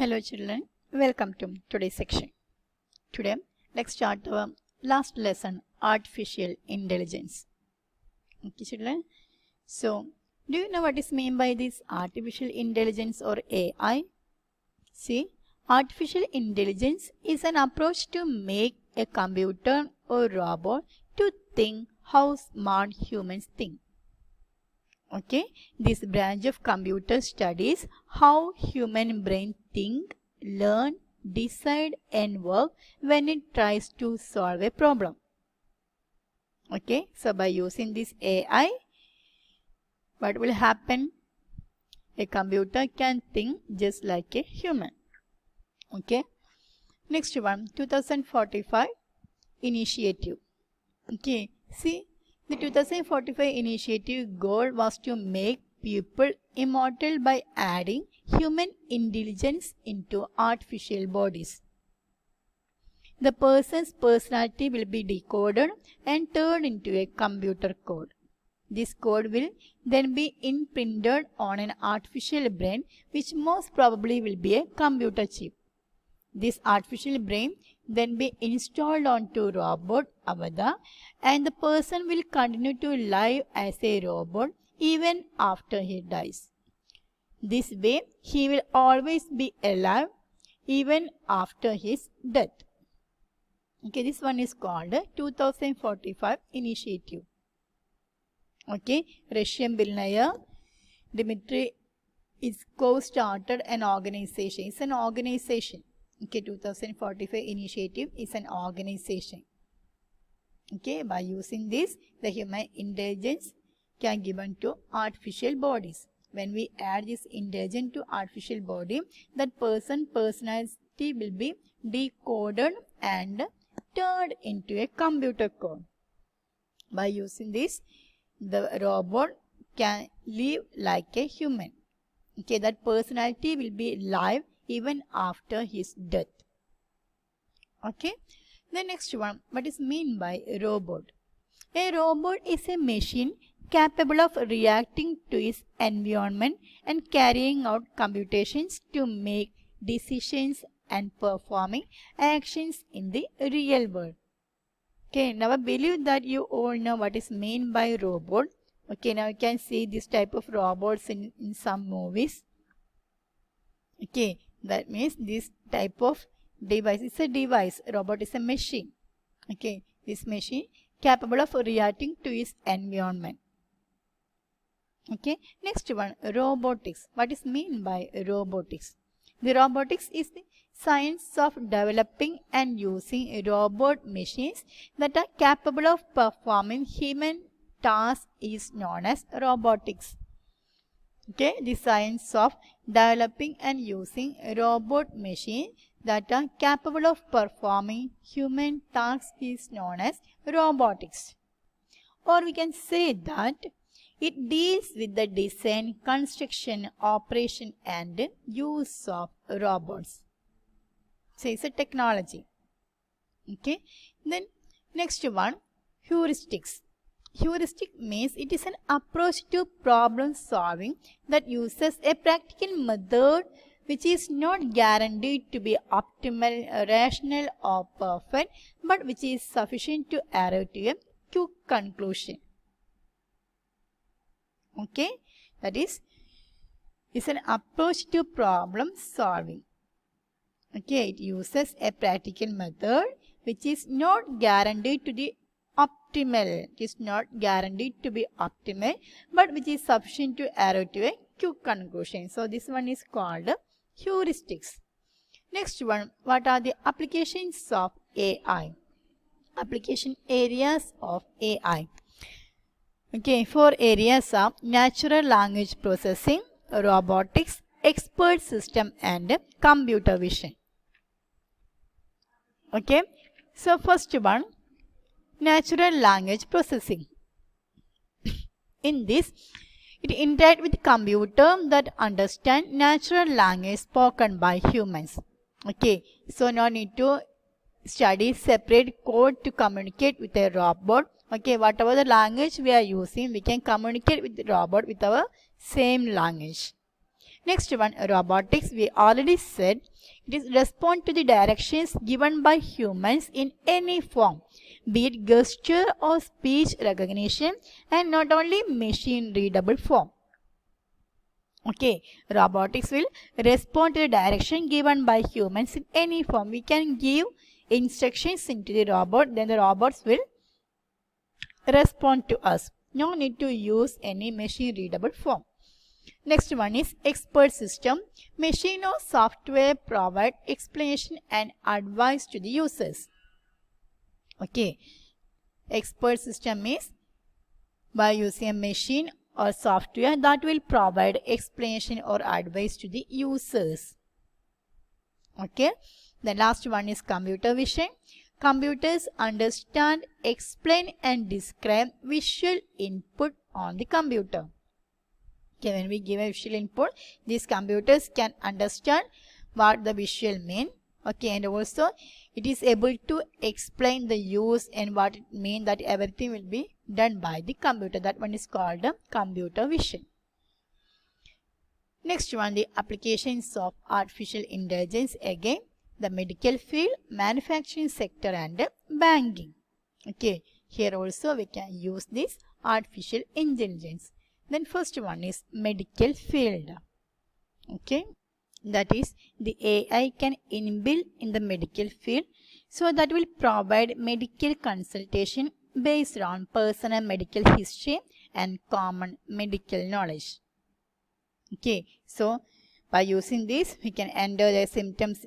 Hello children, welcome to today's section. Today, let's start our last lesson, Artificial Intelligence. Okay children, so do you know what is meant by this Artificial Intelligence or AI? See, Artificial Intelligence is an approach to make a computer or robot to think how smart humans think. Okay, this branch of computer studies how human brain think, learn, decide and work when it tries to solve a problem. Okay, so by using this AI, what will happen? A computer can think just like a human. Okay, next one, 2045 initiative. Okay, see, the 2045 initiative goal was to make people immortal by adding human intelligence into artificial bodies. The person's personality will be decoded and turned into a computer code. This code will then be imprinted on an artificial brain, which most probably will be a computer chip. This artificial brain then be installed onto robot avatar, and the person will continue to live as a robot even after he dies. This way, he will always be alive even after his death. Okay, this one is called 2045 initiative. Okay, Russian billionaire Dmitry Iskov started an organization. It's an organization. Okay, 2045 initiative is an organization. Okay, by using this, the human intelligence can given to artificial bodies. When we add this intelligence to artificial body, that personality will be decoded and turned into a computer code. By using this, the robot can live like a human. Okay, that personality will be live even after his death. Okay, the next one, what is meant by robot? A robot is a machine capable of reacting to its environment and carrying out computations to make decisions and performing actions in the real world. Okay, now I believe that you all know what is meant by robot. Okay, now you can see this type of robots in some movies. Okay, that means this type of device is a device. Robot is a machine. Okay, this machine capable of reacting to its environment. Okay, next one, robotics. What is meant by robotics? The robotics is the science of developing and using robot machines that are capable of performing human tasks is known as robotics. Okay, the science of developing and using robot machines that are capable of performing human tasks is known as robotics. Or we can say that it deals with the design, construction, operation and use of robots. So it's a technology. Okay, then next one, heuristics. Heuristic means it is an approach to problem solving that uses a practical method which is not guaranteed to be optimal, rational or perfect, but which is sufficient to arrive to a quick conclusion. Okay, that is an approach to problem solving. Okay, it uses a practical method which is not guaranteed to be optimal. It is not guaranteed to be optimal, but which is sufficient to arrive to a quick conclusion. So this one is called heuristics. Next one, what are the applications of AI? Application areas of AI. Okay, 4 areas are natural language processing, robotics, expert system and computer vision. Okay, so first one, natural language processing. In this, it interacts with computer that understand natural language spoken by humans. Okay, so no need to study separate code to communicate with a robot. Okay, whatever the language we are using, we can communicate with the robot with our same language. Next one, robotics. We already said it is respond to the directions given by humans in any form, be it gesture or speech recognition, and not only machine readable form. Okay, robotics will respond to the direction given by humans in any form. We can give instructions into the robot, then the robots will respond to us. No need to use any machine readable form. Next one is expert system. Machine or software provide explanation and advice to the users. Okay, expert system is by using a machine or software that will provide explanation or advice to the users. Okay, the last one is computer vision. Computers understand, explain and describe visual input on the computer. Okay, when we give a visual input, these computers can understand what the visual mean. Okay, and also it is able to explain the use and what it means, that everything will be done by the computer. That one is called computer vision. Next one, the applications of artificial intelligence. Again, the medical field, manufacturing sector and banking. Okay, here also we can use this artificial intelligence. Then first one is medical field. Okay, that is the AI can inbuilt in the medical field, so that will provide medical consultation based on personal medical history and common medical knowledge. Okay, so by using this we can enter the symptoms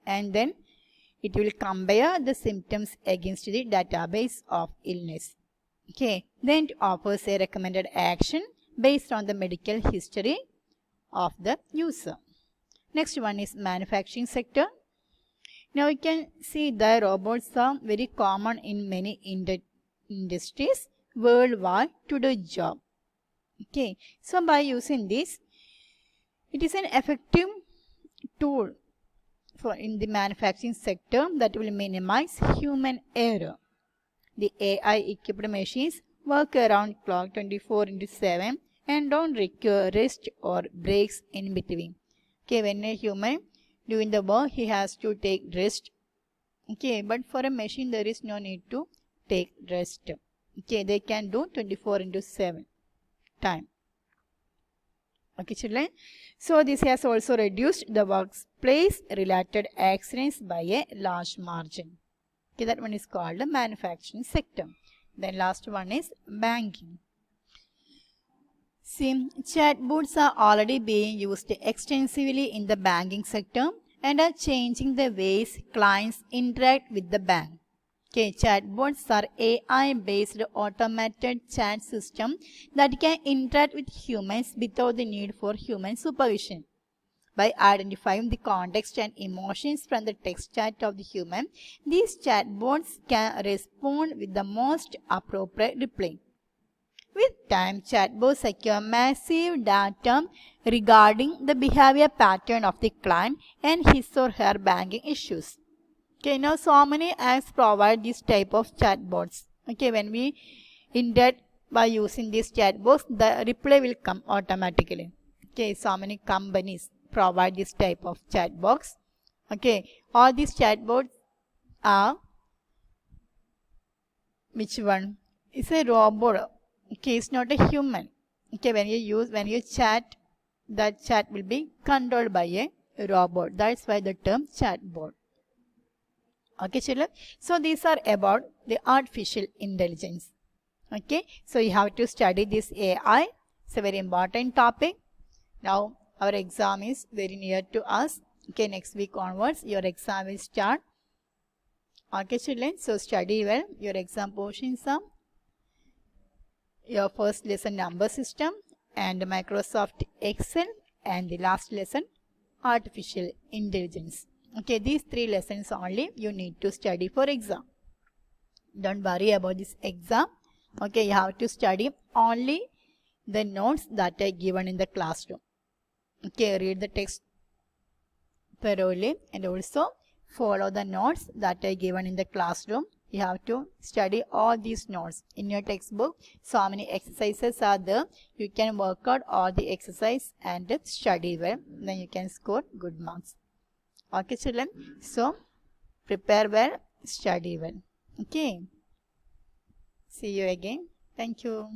and then it will compare the symptoms against the database of illness. Okay, then it offers a recommended action based on the medical history of the user. Next one is manufacturing sector. Now you can see the robots are very common in many industries worldwide to do job. Okay, so by using this, it is an effective tool for in the manufacturing sector that will minimize human error. The AI equipped machines work around clock 24/7 and don't require rest or breaks in between. Okay, when a human doing the work, he has to take rest. Okay, but for a machine there is no need to take rest. Okay, they can do 24/7 time. Okay, children. So this has also reduced the workplace related accidents by a large margin. Okay, that one is called the manufacturing sector. Then last one is banking. See, chatbots are already being used extensively in the banking sector and are changing the ways clients interact with the bank. Okay, chatbots are AI-based automated chat system that can interact with humans without the need for human supervision. By identifying the context and emotions from the text chat of the human, these chatbots can respond with the most appropriate reply. With time, chatbots secure massive data regarding the behavior pattern of the client and his or her banking issues. Okay, now so many apps provide this type of chatbots. Okay, when we interact by using these chatbots, the reply will come automatically. Okay, so many companies provide this type of chat box. Okay, all these chatbots are which one? It's a robot. Okay, it's not a human. Okay, when you chat, that chat will be controlled by a robot. That's why the term chatbot. Okay, children. So these are about the artificial intelligence. Okay, so you have to study this AI. It's a very important topic. Now our exam is very near to us. Okay, next week onwards your exam will start. Okay, children, so study well. Your exam portions are your first lesson number system and Microsoft Excel, and the last lesson artificial intelligence. Okay, these three lessons only you need to study for exam. Don't worry about this exam. Okay, you have to study only the notes that are given in the classroom. Okay, read the text thoroughly and also follow the notes that are given in the classroom You have to study all these notes in your textbook. So many exercises are there. You can work out all the exercise and study well. Then you can score good marks. Okay, children. So prepare well, study well. Okay. See you again. Thank you.